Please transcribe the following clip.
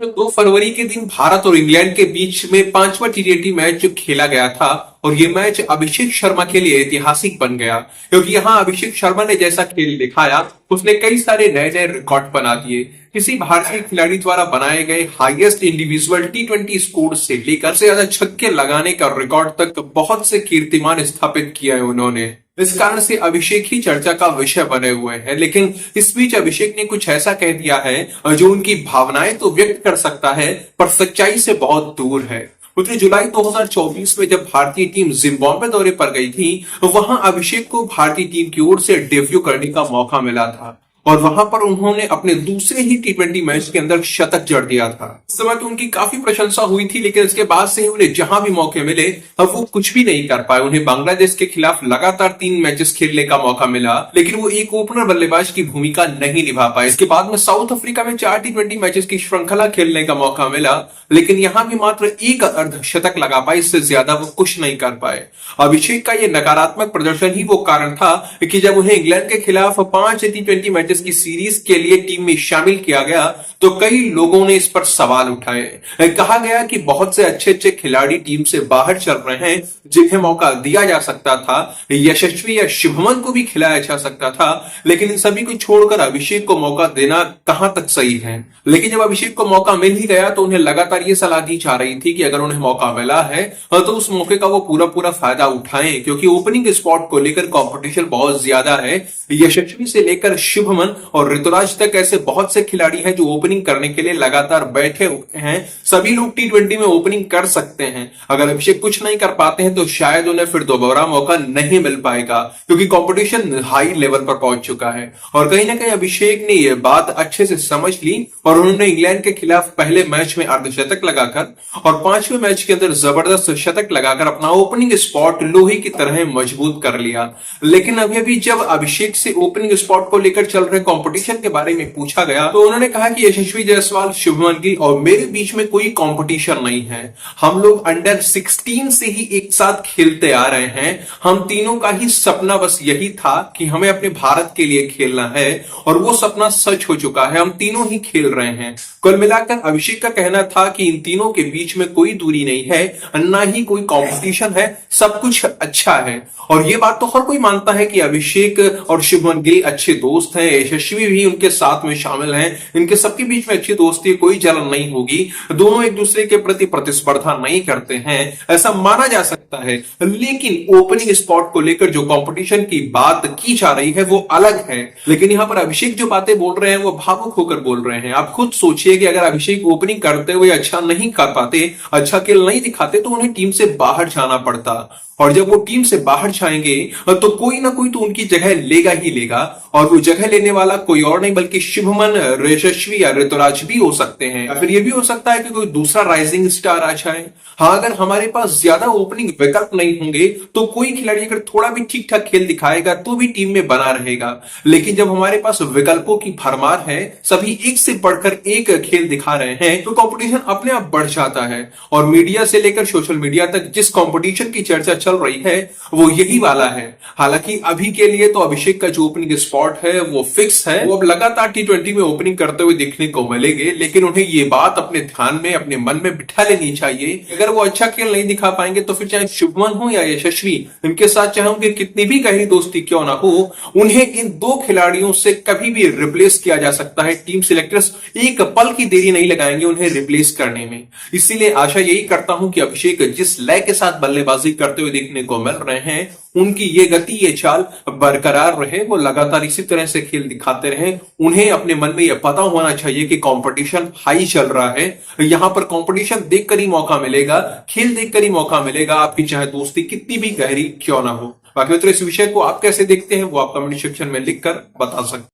2 फरवरी के दिन भारत और इंग्लैंड के बीच में 5वां टी20 मैच जो खेला गया था और ये मैच अभिषेक शर्मा के लिए ऐतिहासिक बन गया क्योंकि यहाँ अभिषेक शर्मा ने जैसा खेल दिखाया उसने कई सारे नए नए रिकॉर्ड बना दिए। किसी भारतीय खिलाड़ी द्वारा बनाए गए हाईएस्ट इंडिविजुअल टी20 स्कोर से लेकर से ज्यादा छक्के लगाने का रिकॉर्ड तक बहुत से कीर्तिमान स्थापित किया है उन्होंने। इस कारण से अभिषेक ही चर्चा का विषय बने हुए हैं। लेकिन इस बीच अभिषेक ने कुछ ऐसा कह दिया है जो उनकी भावनाएं तो व्यक्त कर सकता है पर सच्चाई से बहुत दूर है। 15 जुलाई 2024 में जब भारतीय टीम जिम्बाब्वे दौरे पर गई थी वहां अभिषेक को भारतीय टीम की ओर से डेब्यू करने का मौका मिला था और वहां पर उन्होंने अपने दूसरे ही टी20 मैच के अंदर शतक जड़ दिया था। उस समय तो उनकी काफी प्रशंसा हुई थी लेकिन इसके बाद से ही उन्हें जहां भी मौके मिले अब वो कुछ भी नहीं कर पाए। उन्हें बांग्लादेश के खिलाफ लगातार 3 मैचेस खेलने का मौका मिला लेकिन वो एक ओपनर बल्लेबाज की भूमिका नहीं निभा पाए। इसके बाद में साउथ अफ्रीका में 4 टी20 मैचेस की श्रृंखला खेलने का मौका मिला लेकिन यहां भी मात्र एक अर्धशतक लगा पाए, इससे ज्यादा वो कुछ नहीं कर पाए। अभिषेक का ये नकारात्मक प्रदर्शन ही वो कारण था कि जब उन्हें इंग्लैंड के खिलाफ 5 टी20 मैचेस की सीरीज के लिए टीम में शामिल किया गया तो कई लोगों ने इस पर सवाल उठाए। कहा गया कि बहुत से अच्छे अच्छे खिलाड़ी टीम से बाहर चल रहे हैं जिन्हें मौका दिया जा सकता था, यशस्वी या शुभमन को भी खिलाया जा सकता था, लेकिन इन सभी को छोड़कर अभिषेक को मौका देना कहां तक सही है। लेकिन जब अभिषेक को मौका मिल ही गया तो उन्हें लगातार ये सलाह दी जा रही थी कि अगर उन्हें मौका मिला है तो उस मौके का वो पूरा पूरा फायदा उठाएं क्योंकि ओपनिंग स्पॉट को लेकर कंपटीशन बहुत ज्यादा है। यशस्वी से लेकर शुभमन और ऋतुराज तक ऐसे बहुत से खिलाड़ी हैं जो ओपनिंग करने के लिए लगातार बैठे हुए हैं। सभी लोग टी20 में ओपनिंग कर सकते हैं। अगर अभिषेक कुछ नहीं कर पाते हैं तो शायद उन्हें फिर दोबारा मौका नहीं मिल पाएगा क्योंकि कंपटीशन हाई लेवल पर पहुंच चुका है। और कहीं ना कहीं अभिषेक ने यह बात अच्छे से समझ ली और उन्होंने इंग्लैंड के खिलाफ पहले मैच में अर्धशतक लगाकर और 5वें मैच के अंदर जबरदस्त शतक लगाकर अपना ओपनिंग स्पॉट लोहे की तरह मजबूत कर लिया। लेकिन अभी जब अभिषेक से ओपनिंग स्पॉट को लेकर चल रहे कंपटीशन के बारे में पूछा गया तो उन्होंने कहा कि यशस्वी जायसवाल, शुभमन गिल और मेरे बीच में कोई कंपटीशन नहीं है। हम लोग अंडर 16 से ही एक साथ खेलते आ रहे हैं। हम तीनों का ही सपना बस यही था कि हमें अपने भारत के लिए खेलना है और वो सपना सच हो चुका है। हम तीनों ही खेल रहे हैं। कुल मिलाकर अभिषेक का कहना था कि इन तीनों के बीच में कोई दूरी नहीं है, ना ही कोई कंपटीशन है, सब कुछ अच्छा है। और ये बात तो हर कोई मानता है कि अभिषेक और शुभमन गिल अच्छे दोस्त हैं, यशस्वी भी उनके साथ में शामिल हैं, इनके सबके बीच में अच्छी दोस्ती, कोई जलन नहीं होगी, दोनों एक दूसरे के प्रति प्रतिस्पर्धा नहीं करते हैं, ऐसा माना जा सकता है। लेकिन ओपनिंग स्पॉट को लेकर जो कंपटीशन की बात की जा रही है वो अलग है। लेकिन यहाँ पर अभिषेक जो बातें बोल रहे हैं वो भावुक होकर बोल रहे हैं। आप खुद सोचिए कि अगर अभिषेक ओपनिंग करते हुए अच्छा नहीं कर पाते, अच्छा खेल नहीं दिखाते तो उन्हें टीम से बाहर जाना पड़ता और जब वो टीम से बाहर जाएंगे तो कोई ना कोई तो उनकी जगह लेगा ही लेगा और वो जगह लेने वाला कोई और नहीं बल्कि शुभमन, यशस्वी या ऋतुराज भी हो सकते हैं या फिर ये भी हो सकता है कि कोई दूसरा राइजिंग स्टार आ जाए। हाँ, अगर हमारे पास ज्यादा ओपनिंग विकल्प नहीं होंगे तो कोई खिलाड़ी अगर थोड़ा भी ठीक ठाक खेल दिखाएगा तो भी टीम में बना रहेगा। लेकिन जब हमारे पास विकल्पों की भरमार है, सभी एक से बढ़कर एक खेल दिखा रहे हैं तो कंपटीशन अपने आप बढ़ जाता है। और मीडिया से लेकर सोशल मीडिया तक जिस कंपटीशन की चर्चा चल रही है वो यही वाला है। हालांकि अभी के लिए तो अभिषेक का जो ओपनिंग स्पॉट है वो फिक्स है, वो अब लगातार टी20 में ओपनिंग करते हुए देखने को मिलेंगे। लेकिन उन्हें ये बात अपने ध्यान में, अपने मन में बिठा लेनी चाहिए। अगर वो अच्छा खेल नहीं दिखा पाएंगे तो फिर चाहे शुभमन हो या यशस्वी, इनके साथ चाहे उनकी कितनी भी गहरी दोस्ती क्यों ना हो, उन्हें इन 2 खिलाड़ियों से कभी भी रिप्लेस किया जा सकता है। टीम सिलेक्टर्स एक पल की देरी नहीं लगाएंगे उन्हें रिप्लेस करने में। इसीलिए आशा यही करता हूं कि अभिषेक जिस लय के साथ बल्लेबाजी करते हुए देखने को मिल रहे हैं उनकी ये गति, ये चाल बरकरार रहे, वो लगातार इसी तरह से खेल दिखाते रहे। उन्हें अपने मन में यह पता होना चाहिए कि कंपटीशन हाई चल रहा है, यहां पर कंपटीशन देखकर ही मौका मिलेगा, खेल देखकर ही मौका मिलेगा, आपकी चाहे दोस्ती कितनी भी गहरी क्यों ना हो। बाकी मित्रों, इस विषय को आप कैसे देखते हैं वो आप कमेंट सेक्शन में लिखकर बता सकते हैं।